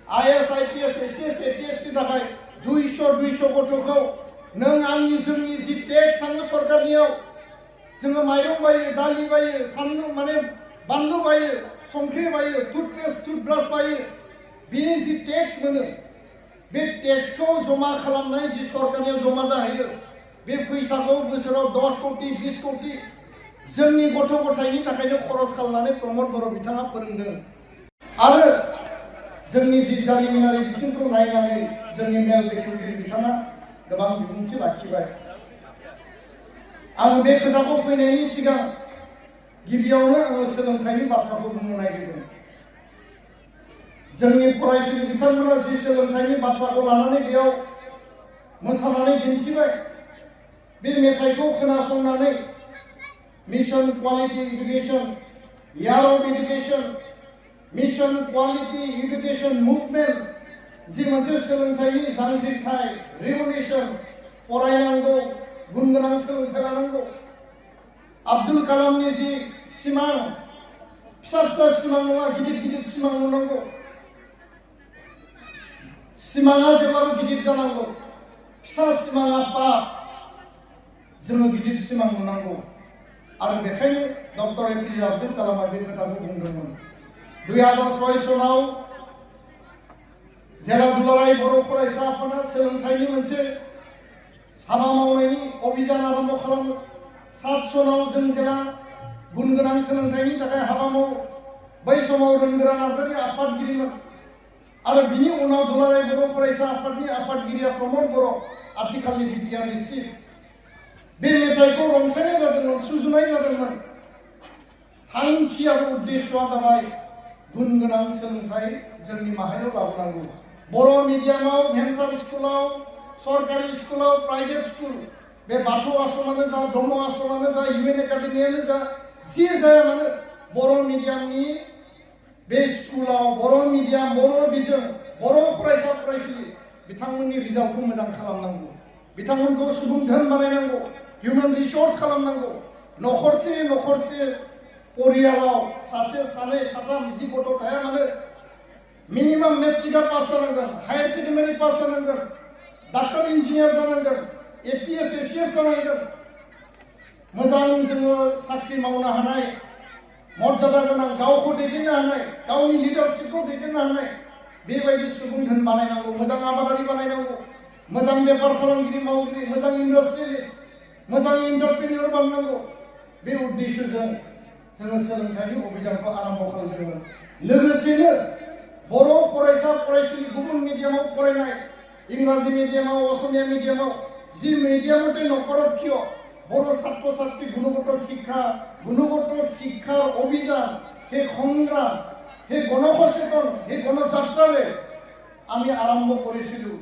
IAS IPS SS APS नि थाखाय 200 गथ'खौ नों आंनि जोंनि जि टेक्स थाङो सरकारनियाव जोङो माइरं बायो दालि बायो फानलु माने बानलु बायो संख्रि बायो टुथपेस्ट टुथब्राश बायो बिनि जि टेक्स मोनो बे टेक्सखौ जमा खालामनाय जि सरकारनियाव जमा जाहैयो बे फैसाखौ बोसोराव 10 कोटि 20 कोटि जोंनि गथ' गथायनि थाखायनो खरस खालामनानै प्रमद बर' बिथाङा फोरोंदों आरो जोंनि जि जारिमिनारि बिथिंखौ नायनानै जोंनि मेल बेखेवगिरि बिथाङा गोबां बिबुंथि लाखिबाय आं बे खोथाखौ फैनायनि सिगां गिबियावनो आङो सोलोंथाइनि बाथ्राखौ बुंनो नागिरदों जोंनि फरायसुलि बिथांमोना जि सोलोंथाइनि बाथ्राखौ लानानै बेयाव मोसानानै दिन्थिबाय बे मेथाइखौ खोनासंनानै मिशन क्वालिटी एजुकेशन यार of education mission quality education movement जि मोनसे सोलोंथाइनि जांख्रिथाय रिवल्यूशन फरायनांगौ गुन गोनां सोलोंथाइ लानांगौ आब्दुल कालामनि जि सिमां फिसा फिसा सिमां नङा गिदिर गिदिर सिमां नुनांगौ सिमाङा जेब्लाबो गिदिर जानांगौ फिसा सिमाङा पाप जोङो गिदिर सिमां नुनांगौ आरो बेखायनो डक्टर एपिजे आब्दुल कालामआ बे खोथाखौ बुंदोंमोन 2006 सनाव जेला दुलाराय बर' फरायसा आफादा सोलोंथाइनि मोनसे हाबा मावनायनि अभियान आरम्भ खालामो 7 सनाव जों जेला गुन गोनां सोलोंथाइनि थाखाय हाबा मावो बै समाव रोंगोरा नार्जारि आफादगिरिमोन आरो बिनि उनाव दुलाराय बर' फरायसा आफादनि आफादगिरिया प्रमद बर' आथिखालनि बिटिआरनि चिफ बे मेथाइखौ रनसायनाय जादोंमोन सुजुनाय जादोंमोन थांखि आरो उद्देश्यआ जाबाय गुन गोनां सोलोंथाइ जोंनि माहारियाव लाबोनांगौ बर' मिडियामाव भेन्सार स्कुलाव सरकारि स्कुलाव प्राइभेट स्कुल बे बाथौ आश्रमानो जा ब्रह्म आश्रमानो जा इउएन एकाडेमियानो जा जे जाया मानो बर' मिडियामनि बे स्कुलाव बर' मिडियाम बर' बिजों बर' फरायसा फरायसुलि बिथांमोननि रिजाल्टखौ मोजां खालामनांगौ बिथांमोनखौ सुबुं धोन बानायनांगौ ह्यूमन रिसोर्स खालामनांगौ नखरसे परियालाव सासे सानै साथाम जि गथ' थाया मानो मिनिमाम मेट्रिकआ पास जानांगोन हायर सेकेन्डारि पास जानांगोन डाक्टर इन्जिनियार जानांगोन एपीएस एसीएस जानांगोन मोजां जोङो साख्रि मावनो हानाय मर्यादा गोनां गावखौ दैदेननो हानाय गावनि लिडारशिपखौ दैदेननो हानाय बेबायदि सुबुं धोन बानायनांगौ मोजां आबादारि बानायनांगौ मोजां बेफार फालांगिरि मावगिरि मोजां इन्डास्ट्रियलिस्ट मोजां एन्टारप्रेन्योर बानायनांगौ बे उद्देश्यजों जोङो सोलोंथाइनि अभियानखौ आरम्भ खालामदोंमोन लोगोसेनो बर' फरायसा फरायसुलि गुबुन मिडियामाव फरायनाय इंराजि मिडियामाव असमिया मिडियामाव जि मिडियामते नखराव किय बर' ছাত্র ছাত্রী গুণগত শিক্ষাৰ অভিযান সেই সংগ্ৰাম সেই গণসচেতন সেই গণযাত্ৰাৰে আমি আৰম্ভ কৰিছিলোঁ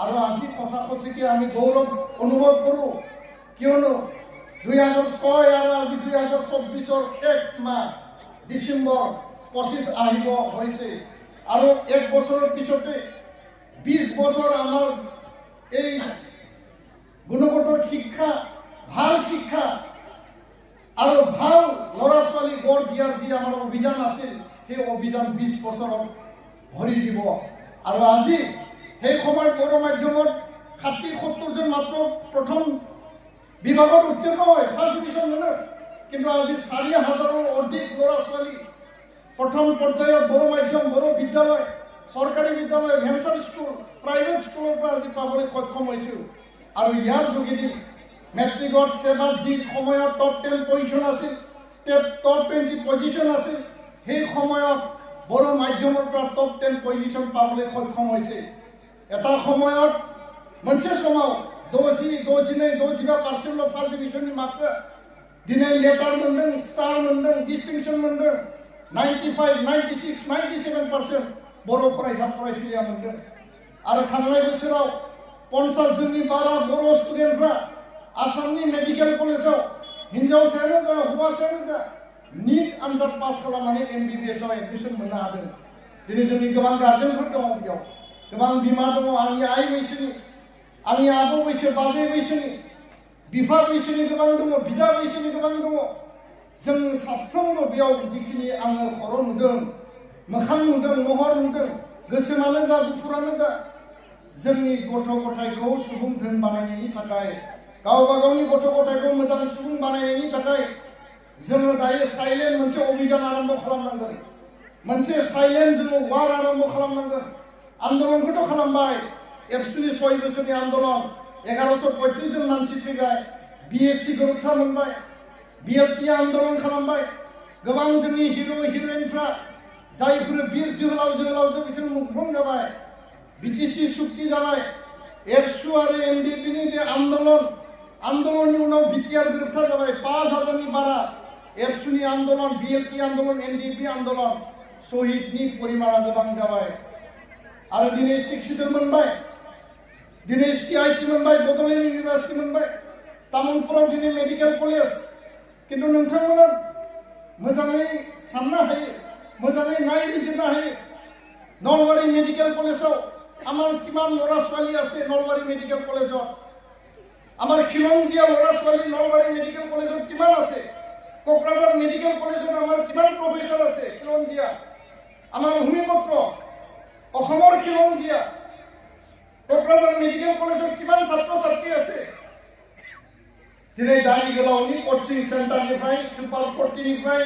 আৰু আজি সঁচাকৈ আমি গৌৰৱ অনুভৱ কৰোঁ কিয়নো 2006 আৰু আজি 2024 শেষ মাহ ডিসেম্বৰ 25 আহিব হৈছে আৰু এক বছৰৰ পিছতে 20 বছৰ আমাৰ এই গুণগত শিক্ষা ভাল শিক্ষা আৰু ভাল ল'ৰা ছোৱালী গঢ় দিয়াৰ যি আমাৰ অভিযান আছিল সেই অভিযান 20 বছৰত ভৰি দিব আৰু আজি সেই সময় বৰ মাধ্যমত 60-70 জন মাত্ৰ প্ৰথম বিভাগত উত্তীৰ্ণ হয় ফাৰ্ষ্ট ডিভিজন মানে কিন্তু আজি 4000ৰ অধিক ল'ৰা ছোৱালী প্ৰথম পৰ্যায়ত বৰ মাধ্যম বৰ বিদ্যালয় সৰকাৰী বিদ্যালয় ভেঞ্চাৰ স্কুল প্ৰাইভেট স্কুলৰ পৰা আজি পাবলৈ সক্ষম হৈছিল আৰু ইয়াৰ যোগেদি মেট্ৰিকত সেবাত যি সময়ত টপ 10 পজিশন আছিল টপ 20 পজিশন আছিল সেই সময়ত বড় মাধ্যমৰ পৰা টপ 10 পজিশন পাবলৈ সক্ষম হৈছে এটা সময়ত मोनसे समाव 62% फार्स्ट डिविजननि मार्क्सआ दिनै लेटार मोनदों स्टार मोनदों डिस्टिंक्शन मोनदों 95 96 97% बर' फरायसा फरायसुलिया मोनदों आरो थांनाय बोसोराव 50 जोननि बारा बर' स्टुडेन्टफ्रा आसामनि मेडिकेल कलेजाव हिनजावसायानो जा हौवासायानो जा नीट आनजाद पास खालामनानै एमबीबीएस आव एडमिशन मोननो हादों दिनै जोंनि गोबां गार्जेनफोर दङ बेयाव गोबां बिमा दङ आंनि आइ बैसोनि आंनि आबौ बैसो बाजै बैसोनि बिफा बैसोनि गोबां दङ बिदा बैसोनि गोबां दङ जों साफ्रोमबो बेयाव जिखिनि आङो खर' नुदों मोखां नुदों महर नुदों गोसोमानो जा गुफुरानो जा जोंनि गथ' गथायखौ सुबुं धोन बानायनायनि थाखाय गावबा गावनि गथ' गथायखौ मोजां सुबुं बानायनायनि थाखाय जोङो दायो साइलेन्ट मोनसे अभियान आरम्भ खालामनांगोन मोनसे साइलेन्ट जोङो वार आरम्भ खालामनांगन आन्दोलनखौथ' खालामबाय एबसुनि 6 बोसोरनि आन्दोलन 1135 जन मानसि थैबाय BSc गोरोबथा मोनबाय BLT आन्दोलन खालामबाय गोबां जोंनि हिरो हिर'इनफ्रा जायफोर बिर जोहोलावजो बिथां मुंख्लं जाबाय BTC सुक्ति जाबाय एबसु आरो MDP नि बे आन्दोलननि उनाव BTR गोरोबथा जाबाय 5000 नि बारा एबसुनि आन्दोलन BLT आन्दोलन NDP आन्दोलन शहीदनि परिमाणा गोबां जाबाय आरो दिनै 6 मोनबाय दिनै CIT मोनबाय बड'लेण्ड इउनिभार्सिटि मोनबाय तामुलपुराव दिनै मेडिकेल कलेज किन्तु नोंथांमोना मोजाङै साननो हायो मोजाङै नायबिजिरनो हायो नलबारि मेडिकेल कलेजाव আমার কিমান ল'ৰা ছোৱালী আছে নলবাৰী মেডিকেল কলেজত আমাৰ খিলঞ্জীয়া ল'ৰা ছোৱালী নলবাৰী মেডিকেল কলেজত কিমান আছে কোকৰাঝাৰ মেডিকেল কলেজত আমাৰ কিমান প্ৰফেছৰ আছে খিলঞ্জীয়া আমাৰ ভূমিপুত্ৰ অসমৰ খিলঞ্জীয়া কোকৰাঝাৰ মেডিকেল কলেজত কিমান ছাত্ৰ ছাত্ৰী আছে দিনে দাৰিগলাউনি কোচিং সেন্টাरनिफ्राय सुपार 40 निफ्राय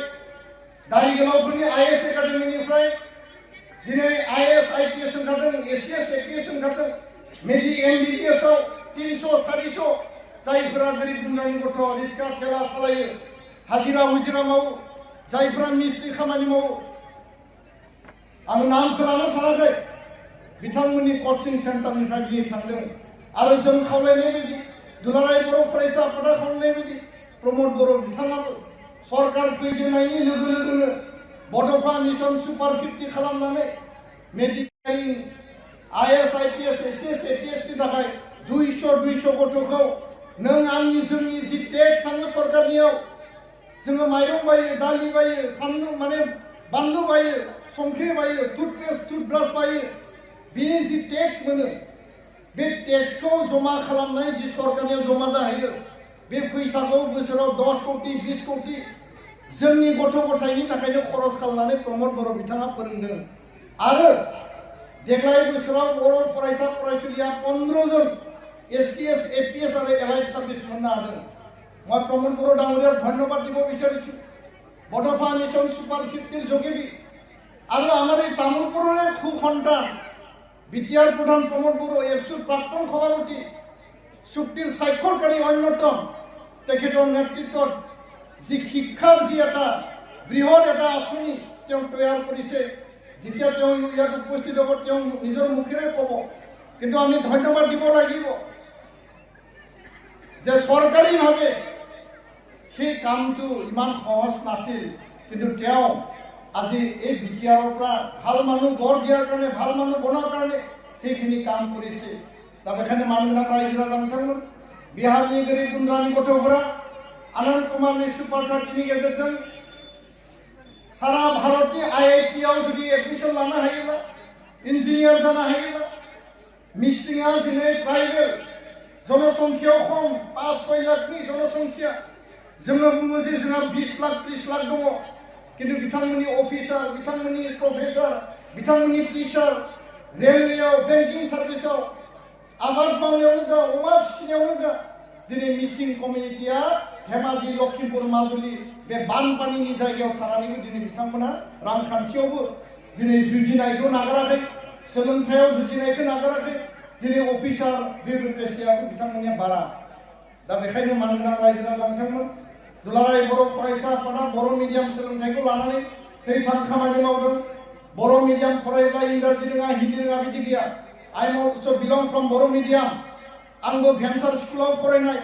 दारिगलाउफोरनि IAS एकाडेमीनिफ्राय दिनै IAS IPS ओंखारदों ACS APS ओंखारदों मेडि MBBS आव 300 400 जायफोरा गरिब गुन्द्रानि गथ' रिक्सा थेला सालायो हाजिरा हुजिरा मावो जायफोरा मिस्ट्रि खामानि मावो आं नामखौ लानो सानाखै बिथांमोननि कोचिं सेन्टारनिफ्राय बियो थांदों आरो जों खावलायनाय बायदि दुलाराय बर' फरायसा आफादा खावलायनाय बायदि प्रमद बर' बिथाङाबो सरकार फैजेननायनि लोगो लोगोनो बड'फा मिशन सुपार 50 खालामनानै medical IAS IPS ACS APS नि थाखाय 200 गथ'खौ नों आंनि जोंनि जि टेक्स थाङो सरकारनियाव जोङो माइरं बायो दालि बायो फानलु माने बानलु बायो संख्रि बायो टुथपेस्ट टुथब्राश बायो बिनि जि टेक्स मोनो बे टेक्सखौ जमा खालामनाय जि सरकारनियाव जमा जाहैयो बे फैसाखौ बोसोराव 10 कोटि 20 कोटि जोंनि गथ' गथायनि थाखायनो खरस खालामनानै प्रमद बर' बिथाङा फोरोंदों आरो देग्लाय बोसोराव बर' फरायसा फरायसुलिया 15 जन SCS APS आरो एलाइड सार्भिस मोननो हादों मैं प्रमद बर' डांगरिया धन्यवाद দিব বিচাৰিছো बड'फा मिशन सुपार 50 যোগেদি আৰু আমাৰ এই তামুলপুৰৰে খুব সন্তান বিটিআৰ প্ৰধান প্ৰমদ বৰ' এফচুৰ প্ৰাক্তন সভাপতি চুক্তিৰ স্বাক্ষৰকাৰী অন্যতম তেখেতৰ নেতৃত্বত যি শিক্ষাৰ যি এটা বৃহৎ এটা আঁচনি তেওঁ তৈয়াৰ কৰিছে যেতিয়া তেওঁ ইয়াত উপস্থিত হ'ব তেওঁ নিজৰ মুখেৰে ক'ব কিন্তু আমি ধন্যবাদ দিব লাগিব যে চৰকাৰীভাৱে সেই কামটো ইমান সহজ নাছিল কিন্তু তেওঁ আজি এই বিটিআৰৰ পৰা ভাল মানুহ গঢ় দিয়াৰ কাৰণে ভাল মানুহ বনোৱাৰ কাৰণে সেইখিনি কাম কৰিছে दा बेखायनो मानगोनां रायजो राजा बिथांमोन बिहारनि गोरिब गुन्द्रानि गथ'फोरा आनन्द कुमारनि सुपार 30 नि गेजेरजों सारा भारतनि IIT आव जुदि एडमिशन लानो हायोब्ला इन्जिनियार जानो हायोब्ला मिसिङा दिनै ट्राइबेल जनसंख्यायाव खम 5-6 लाखनि जनसंख्या जोङो बुङो जे जोंहा 20 लाख 30 लाख दङ किन्तु बिथांमोननि अफिसार बिथांमोननि प्रफेसर बिथांमोननि टिचार रेलवेआव बेंकिं सार्भिसआव आबाद मावनायावनो जा अमा फिसिनायावनो जा दिनै मिसिं कमिउनिटिया धेमाजि लखिमपुर माजुलि बे बानपानिनि जायगायाव थानानैबो दिनै बिथांमोना रांखान्थियावबो दिनै जुजिनायखौ नागाराखै सोलोंथायाव जुजिनायखौ नागाराखै दिनै अफिसार बिउर'क्रेसियाबो बिथांमोननिया बारा दा बेखायनो मानगोनां रायजो राजा बिथांमोन दुलाराय बर' फरायसा आफादा बर' मिडियाम सोलोंथायखौ लानानै थैथां खामानि मावदों बर' मिडियाम फरायब्ला इंराजि रोङा हिन्दी रोङा बिदि गैया I also belong from Boro medium. आंबो भेन्सार स्कुलाव फरायनाय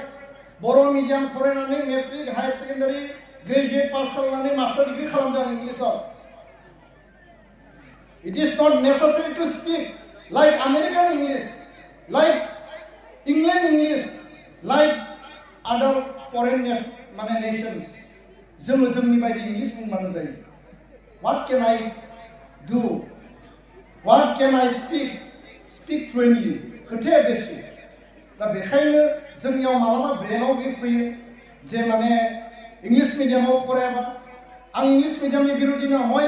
बर' मिडियाम फरायनानै मेट्रिक हायर सेकेन्डारि ग्रेजुवेट पास खालामनानै मास्टार डिग्री खालामदों इंलिसाव It is not necessary to speak like American English, like England English, like other foreign nations. जोङो जोंनि बायदि इंलिश बुंबानो जायो What can I do? What can I speak? Speak fluently. खोथाया बेसे दा बेखायनो जोंनियाव मालाबा ब्रेनाव बे फैयो जे माने इंलिश मिडियामाव फरायाबा आं इंलिश मिडियामनि बिरोधी नङा মই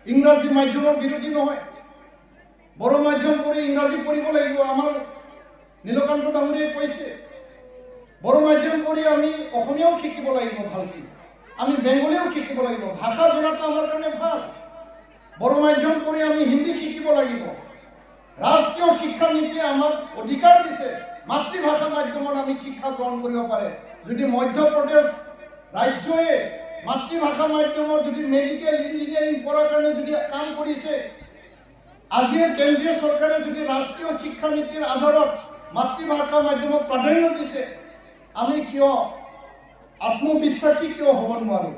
इंराजी माध्यমৰ बिरोधी নহয় বড় মাধ্যম পঢ়ি ইংৰাজী পঢ়িব লাগিব। আমাৰ নীলকান্ত ডাঙৰীয়াই কৈছে বড় মাধ্যম পঢ়ি আমি অসমীয়াও শিকিব লাগিব ভালকৈ, আমি বেংগলীও শিকিব লাগিব। ভাষা জনাটো আমাৰ কাৰণে ভাল। বড় মাধ্যম পঢ়ি আমি হিন্দী শিকিব লাগিব। ৰাষ্ট্ৰীয় শিক্ষা নীতিয়ে আমাক অধিকাৰ দিছে মাতৃভাষা মাধ্যমত আমি শিক্ষা গ্ৰহণ কৰিব পাৰে। যদি মধ্যপ্ৰদেশ ৰাজ্যই মাতৃভাষা মাধ্যমত যদি মেডিকেল ইঞ্জিনিয়াৰিং পঢ়াৰ কাৰণে যদি কাম কৰিছে, আজিৰ কেন্দ্ৰীয় চৰকাৰে যদি ৰাষ্ট্ৰীয় শিক্ষা নীতিৰ আধাৰত মাতৃভাষা মাধ্যমক প্ৰাধান্য দিছে, আমি কিয় আত্মবিশ্বাসী কিয় হ'ব নোৱাৰোঁ?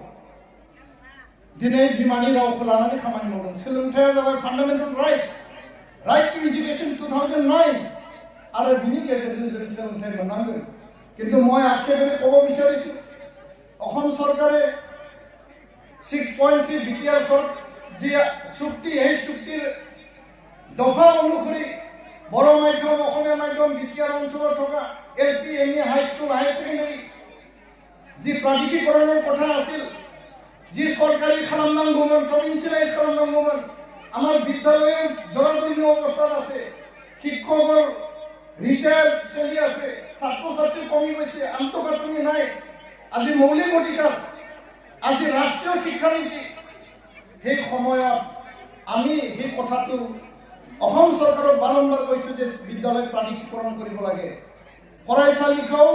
दिनै बिमानि रावखौ लानानै खामानि मावदों। सोलोंथाइया जाबाय फान्डामेन्टेल राइट टु एजुकेशन 2009 आरो बिनि गेजेरजों जों सोलोंथाइ मोननांगोन। किन्तु मैं आखेबेरे कब बिचारिছোঁ অসম চৰকাৰে 6.3 বিটিআৰ যি চুক্তি, সেই চুক্তিৰ দফা অনুসৰি বড় মাধ্যম, অসমীয়া মাধ্যম, বিটিআৰ অঞ্চলত থকা LP, ME, high school, higher secondary যি প্ৰাধিকৰণৰ কথা আছিল, যি সৰকাৰি খালামনাঙ্গমন, প্ৰভিন্সিয়ালাইজ খালামনাঙ্গমন, আমাৰ বিদ্যালয়ে জৰাজীৰ্ণ অবস্থাত আছে, শিক্ষকৰ রিটায়ার চলি আছে, ছাত্র ছাত্রী কমি গৈছে, আন্তঃগাঁথনি নাই। আজি মৌলিক অধিকার, আজি রাষ্ট্রীয় শিক্ষানীতি, সেই সময়ত আমি সেই কথাটো অসম চৰকাৰক বাৰম্বাৰ কৈছোঁ যে বিদ্যালয় প্ৰাধিকৰণ কৰিব লাগে। फरायसालिखौ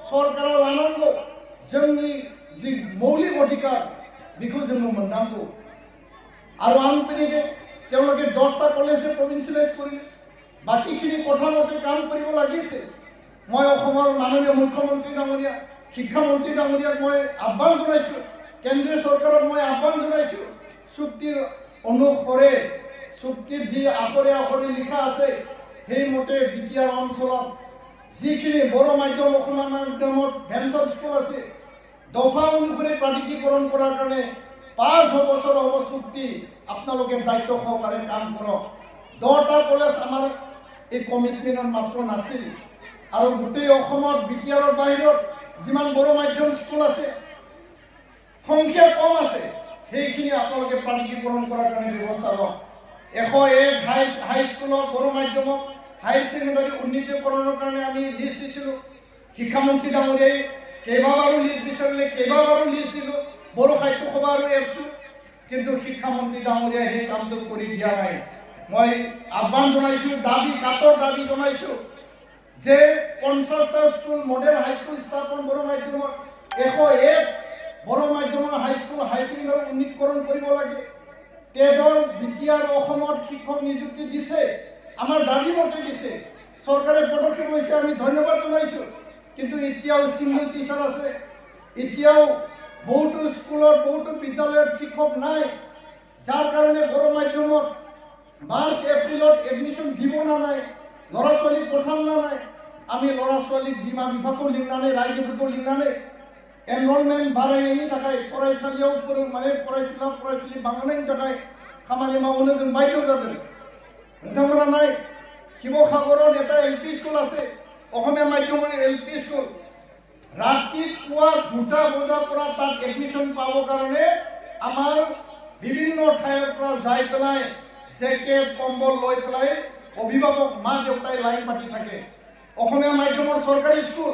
सरकारा लानांगौ। जोंनि जि मौलिक अधिकार बेखौ जोङो मोननांगौ। आरो आं पिनिदे তেওঁলোকে 10টা কলেজে প্ৰভিন্সিয়েলাইজ কৰিলে, বাকীখিনি কথা মতে কাম কৰিব লাগিছে। মই অসমৰ মাননীয় মুখ্যমন্ত্ৰী ডাঙৰীয়া, শিক্ষামন্ত্ৰী ডাঙৰীয়াক মই আহ্বান জনাইছোঁ, কেন্দ্ৰীয় চৰকাৰক মই আহ্বান জনাইছোঁ, চুক্তিৰ অনুসৰে চুক্তিত যি আখৰে আখৰে লিখা আছে সেইমতে বিটিআৰ অঞ্চলত যিখিনি বড়ো মাধ্যম, অসমীয়া মাধ্যমত ভেঞ্চাৰ স্কুল আছে, দফা অনুসৰি প্ৰাধিকৰণ কৰাৰ কাৰণে 5 বছৰ হ'ব চুক্তি। আপোনালোকে দায়িত্ব সহকাৰে কাম কৰক। 10টা কলেজ আমাৰ এই কমিটমেণ্টত মাত্ৰ নাছিল। আৰু গোটেই অসমত বিটিআৰৰ বাহিৰত যিমান বড়ো মাধ্যম স্কুল আছে, সংখ্যা কম আছে, সেইখিনি আপোনালোকে প্ৰাধিকৰণ কৰাৰ কাৰণে ব্যৱস্থা লওক। 101 হাইস্কুলত বড়ো মাধ্যমক হায়াৰ ছেকেণ্ডাৰী উন্নীতকৰণৰ কাৰণে আমি লিষ্ট দিছিলোঁ। শিক্ষামন্ত্ৰী ডাঙৰীয়াই কেইবাবাৰো লিষ্ট বিচাৰিলে, কেইবাবাৰো লিষ্ট দিলোঁ, বড়ো সাহিত্য সভা আৰু এফচু, কিন্তু শিক্ষামন্ত্ৰী ডাঙৰীয়াই সেই কামটো কৰি দিয়া নাই। মই আহ্বান জনাইছোঁ, কাটৰ দাবী জনাইছোঁ যে 50টা স্কুল মডেল হাইস্কুল স্থাপন বড়ো মাধ্যমত, 101 বড়ো মাধ্যমৰ হাইস্কুল, হায়াৰ ছেকেণ্ডাৰী উন্নীতকৰণ কৰিব লাগে। টেটৰ বিটিআৰ অসমত শিক্ষক নিযুক্তি দিছে, আমাৰ দাবী মতে দিছে, চৰকাৰে পদক্ষেপ লৈছে, আমি ধন্যবাদ জনাইছোঁ। কিন্তু এতিয়াও ছিংগল টিচাৰ আছে, এতিয়াও বহুতো স্কুলত, বহুতো বিদ্যালয়ত শিক্ষক নাই, যাৰ কাৰণে বড়ো মাধ্যমত মাৰ্চ এপ্ৰিলত এডমিশ্যন দিব না নাই, ল'ৰা ছোৱালীক পঠাম না নাই। আমি ল'ৰা ছোৱালীক বিমা বিভাগৰ লিংনাनै, ৰাজ্যভিগৰ লিংনাनै एनरलमेन्ट बारायनायनि थाखाय फरायसालियाव फरायसालि बांहोनायनि थाखाय खामानि मावनो जों बाध्य जादों। नोंथांमोना नाय, शिवसागरत এটা एलपी स्कुल আছে, অসমীয়া মাধ্যমৰ एलपी स्कुल। ৰাতিপুৱা 2টা বজাৰ পৰা তাত এডমিশ্যন পাবৰ কাৰণে আমাৰ বিভিন্ন ঠাইৰ পৰা যাই পেলাই জেকেট কম্বল লৈ পেলাই অভিভাৱক মা দেউতাই লাইন পাতি থাকে। অসমীয়া মাধ্যমৰ চৰকাৰী স্কুল